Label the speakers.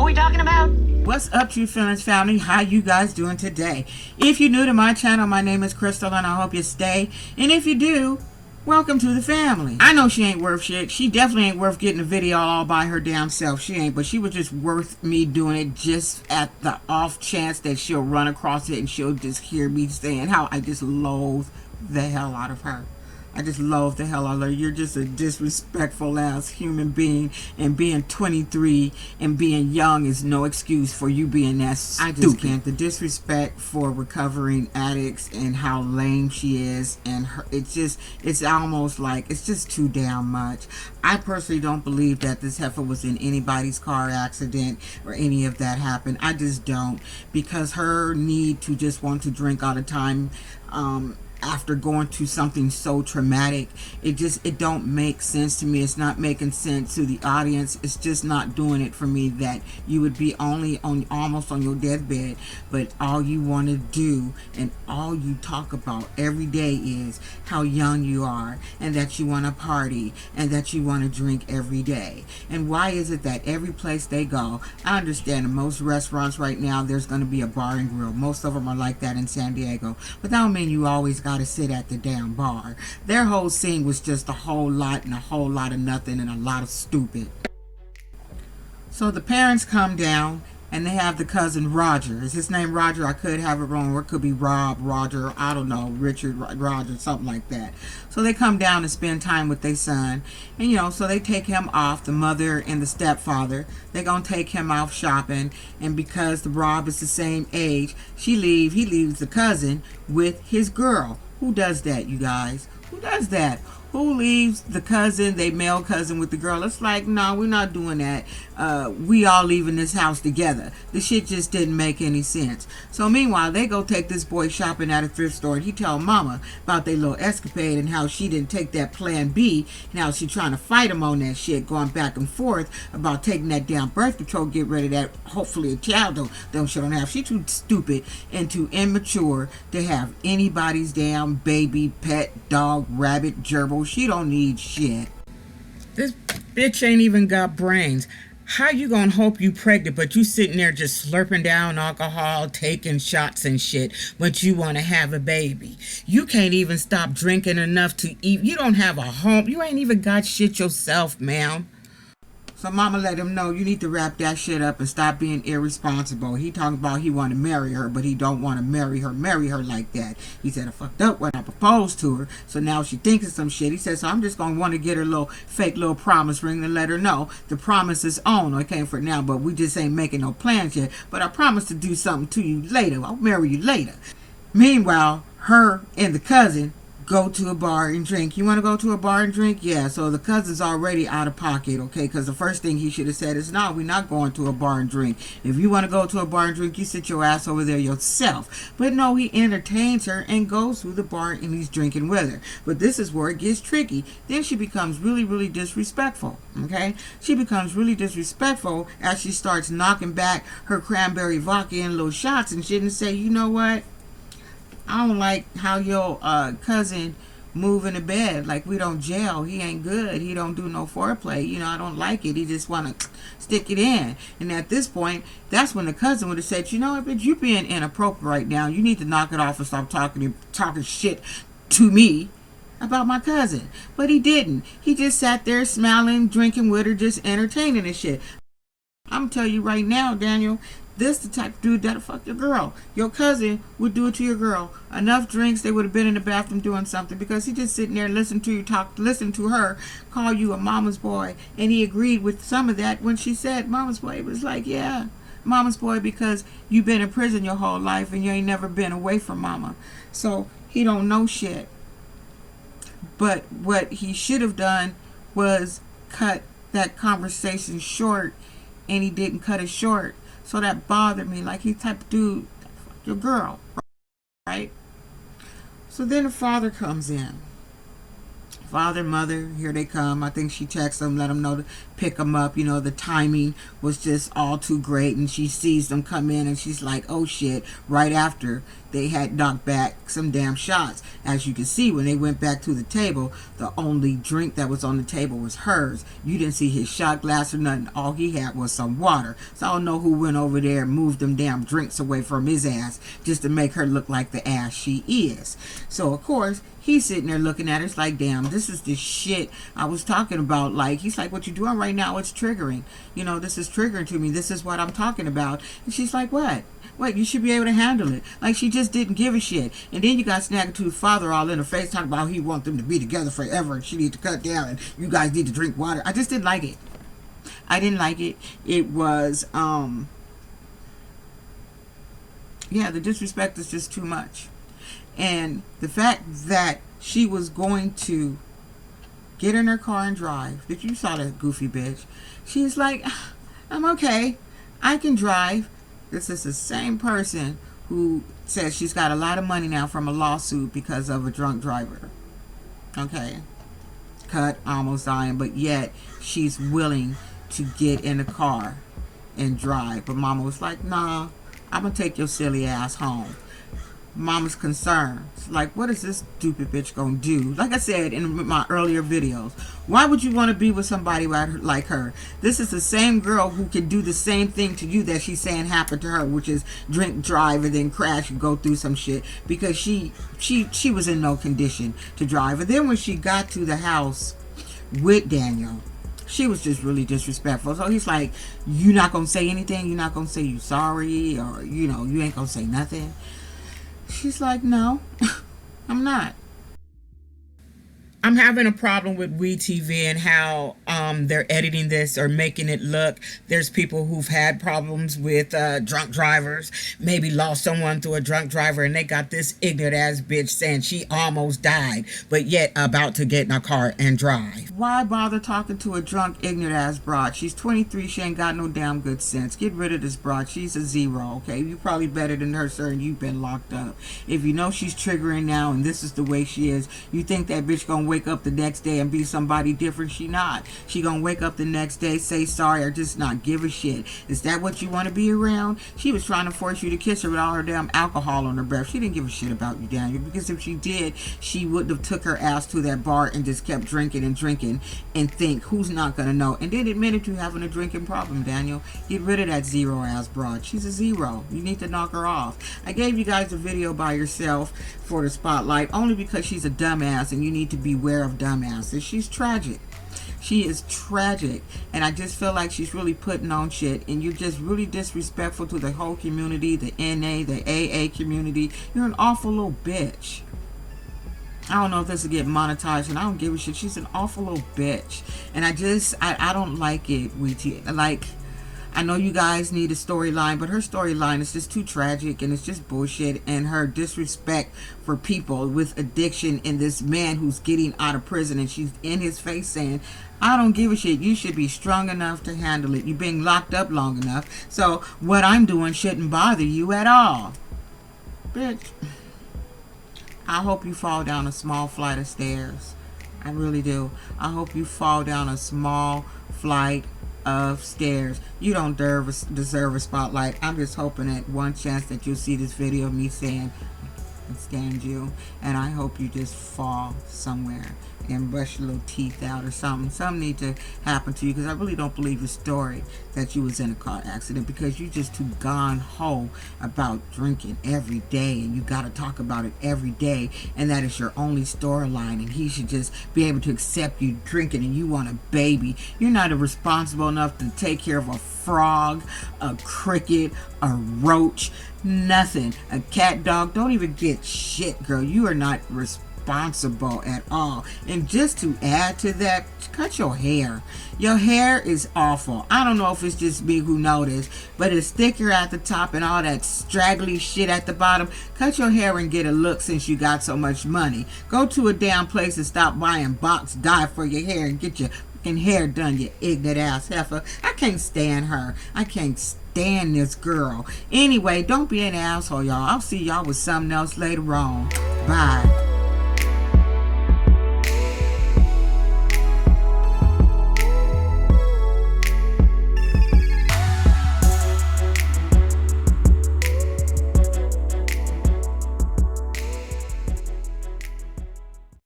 Speaker 1: Who we talking about?
Speaker 2: What's up, True Feelings family? How you guys doing today? If you're new to my channel, my name is Crystal and I hope you stay. And if you do, welcome to the family. I know she ain't worth shit. She definitely ain't worth getting a video all by her damn self. She ain't, but she was just worth me doing it just at the off chance that she'll run across it and she'll just hear me saying how I just loathe the hell out of her. I just loathe the hell out of her. You're just a disrespectful ass human being, and being 23 and being young is no excuse for you being that stupid. I just can't. The disrespect for recovering addicts and how lame she is, and her, it's almost like it's just too damn much. I personally don't believe that this heifer was in anybody's car accident or any of that happened. I just don't, because her need to just want to drink all the time, after going through something so traumatic, it don't make sense to me. It's not making sense to the audience. It's just not doing it for me, that you would be almost on your deathbed, but all you want to do and all you talk about every day is how young you are, and that you want to party, and that you want to drink every day. And why is it that every place they go, I understand in most restaurants right now there's going to be a bar and grill. Most of them are like that in San Diego, but that don't mean you always got to sit at the damn bar. Their whole scene was just a whole lot and a whole lot of nothing and a lot of stupid. So the parents come down and they have the cousin Roger. Is his name Roger? I could have it wrong, or it could be Rob, Roger, I don't know, Richard, Roger, something like that. So they come down and spend time with their son, and so they take him off, the mother and the stepfather. They're gonna take him off shopping, and because the Rob is the same age, he leaves the cousin with his girl. Who does that, you guys? Who does that? Who leaves the cousin, they male cousin, with the girl? It's like, no, we're not doing that. We all leaving this house together. The shit just didn't make any sense. So meanwhile, they go take this boy shopping at a thrift store, and he tell mama about their little escapade and how she didn't take that plan B, and how she trying to fight him on that shit, going back and forth about taking that damn birth control, get rid of that, hopefully a child she don't have. She too stupid and too immature to have anybody's damn baby, pet, dog, rabbit, gerbil. She don't need shit. This bitch ain't even got brains. How you gonna hope you pregnant, but you sitting there just slurping down alcohol, taking shots and shit, but you want to have a baby? You can't even stop drinking enough to eat. You don't have a home. You ain't even got shit yourself, ma'am. So mama let him know, you need to wrap that shit up and stop being irresponsible. He talking about he want to marry her, but he don't want to marry her like that. He said I fucked up when I proposed to her, so now she thinks of some shit. He said, so I'm just going to want to get her little fake little promise ring and let her know the promise is on, okay, for now, but we just ain't making no plans yet. But I promise to do something to you later. I'll marry you later. Meanwhile, her and the cousin go to a bar and drink. You want to go to a bar and drink? Yeah, so the cousin's already out of pocket, okay? Because the first thing he should have said is, no, we're not going to a bar and drink. If you want to go to a bar and drink, you sit your ass over there yourself. But no, he entertains her and goes to the bar and he's drinking with her. But this is where it gets tricky. Then she becomes really, really disrespectful, okay? She becomes really disrespectful as she starts knocking back her cranberry vodka and little shots and shit, and say, you know what? I don't like how your cousin move in the bed. Like, we don't gel. He ain't good. He don't do no foreplay. I don't like it. He just want to stick it in. And at this point, that's when the cousin would have said, you know what, bitch, you being inappropriate right now. You need to knock it off and stop talking shit to me about my cousin. But he didn't. He just sat there smiling, drinking with her, just entertaining and shit. I'm telling you right now, Daniel, this the type of dude that'll fuck your girl. Your cousin would do it to your girl. Enough drinks, they would have been in the bathroom doing something, because he just sitting there listening to you talk, listen to her call you a mama's boy, and he agreed with some of that when she said mama's boy. It was like, yeah, mama's boy, because you've been in prison your whole life and you ain't never been away from mama. So he don't know shit. But what he should have done was cut that conversation short, and he didn't cut it short. So that bothered me. Like, he type of dude, fuck your girl, right? So then the father comes in. Father, mother, here they come. I think she texts them, let them know to pick them up. The timing was just all too great, and she sees them come in, and she's like, oh shit, right after they had knocked back some damn shots. As you can see, when they went back to the table, the only drink that was on the table was hers. You didn't see his shot glass or nothing. All he had was some water. So I don't know who went over there and moved them damn drinks away from his ass just to make her look like the ass she is. So of course, he's sitting there looking at her. It's like, damn, this is the shit I was talking about. Like, he's like, what you doing right now, it's triggering. You know, this is triggering to me. This is what I'm talking about. And she's like, what? What? You should be able to handle it. Like, she just didn't give a shit. And then you got Snaggletooth's father all in her face talking about how he wants them to be together forever and she need to cut down and you guys need to drink water. I just didn't like it. I didn't like it. It was, yeah, the disrespect is just too much. And the fact that she was going to get in her car and drive. Did you saw that goofy bitch? She's like, I'm okay. I can drive. This is the same person who says she's got a lot of money now from a lawsuit because of a drunk driver. Okay. Cut, almost dying, but yet she's willing to get in the car and drive. But Mama was like, nah, I'm going to take your silly ass home. Mama's concerned. Like, what is this stupid bitch gonna do? Like I said in my earlier videos, why would you want to be with somebody like her? This is the same girl who can do the same thing to you that she's saying happened to her, which is drink, drive, and then crash and go through some shit, because she was in no condition to drive. And then when she got to the house with Daniel, she was just really disrespectful. So he's like, you not gonna say anything? You not gonna say you sorry? Or, you know, you ain't gonna say nothing? She's like, no, I'm not. I'm having a problem with WeTV and how they're editing this or making it look. There's people who've had problems with drunk drivers, maybe lost someone through a drunk driver, and they got this ignorant ass bitch saying she almost died, but yet about to get in a car and drive. Why bother talking to a drunk, ignorant ass broad? She's 23. She ain't got no damn good sense. Get rid of this broad. She's a zero, okay? You probably better than her, sir, and you've been locked up. If you know she's triggering now and this is the way she is, you think that bitch gonna wake up the next day and be somebody different? She not. She gonna wake up the next day, say sorry, or just not give a shit. Is that what you want to be around? She was trying to force you to kiss her with all her damn alcohol on her breath. She didn't give a shit about you, Daniel, because if she did, she wouldn't have took her ass to that bar and just kept drinking and drinking and think, who's not gonna know? And then admitted to having a drinking problem, Daniel. Get rid of that zero ass broad. She's a zero. You need to knock her off. I gave you guys a video by yourself for the spotlight only because she's a dumbass and you need to beware of dumbasses. She's tragic. She is tragic, and I just feel like she's really putting on shit, and you're just really disrespectful to the whole community, the NA, the AA community. You're an awful little bitch. I don't know if this will get monetized, and I don't give a shit. She's an awful little bitch, and I don't like it. Like, I know you guys need a storyline, but her storyline is just too tragic, and it's just bullshit. And her disrespect for people with addiction, and this man who's getting out of prison, and she's in his face saying, I don't give a shit. You should be strong enough to handle it. You're being locked up long enough, so what I'm doing shouldn't bother you at all. Bitch, I hope you fall down a small flight of stairs. I really do. I hope you fall down a small flight of stairs. You don't deserve a spotlight. I'm just hoping that one chance that you'll see this video of me saying I stand you, and I hope you just fall somewhere and brush your little teeth out or something. Something need to happen to you, because I really don't believe the story that you was in a car accident, because you just too gone ho about drinking every day, and you got to talk about it every day, and that is your only storyline, and he should just be able to accept you drinking and you want a baby. You're not responsible enough to take care of a frog, a cricket, a roach, nothing. A cat, dog, don't even get shit, girl. You are not responsible at all. And just to add to that, cut your hair. Your hair is awful. I don't know if it's just me who noticed, but it's thicker at the top and all that straggly shit at the bottom. Cut your hair and get a look, since you got so much money. Go to a damn place and stop buying box dye for your hair and get your fucking hair done, you ignorant ass heifer. I can't stand her. I can't stand this girl. Anyway, don't be an asshole, y'all. I'll see y'all with something else later on. Bye.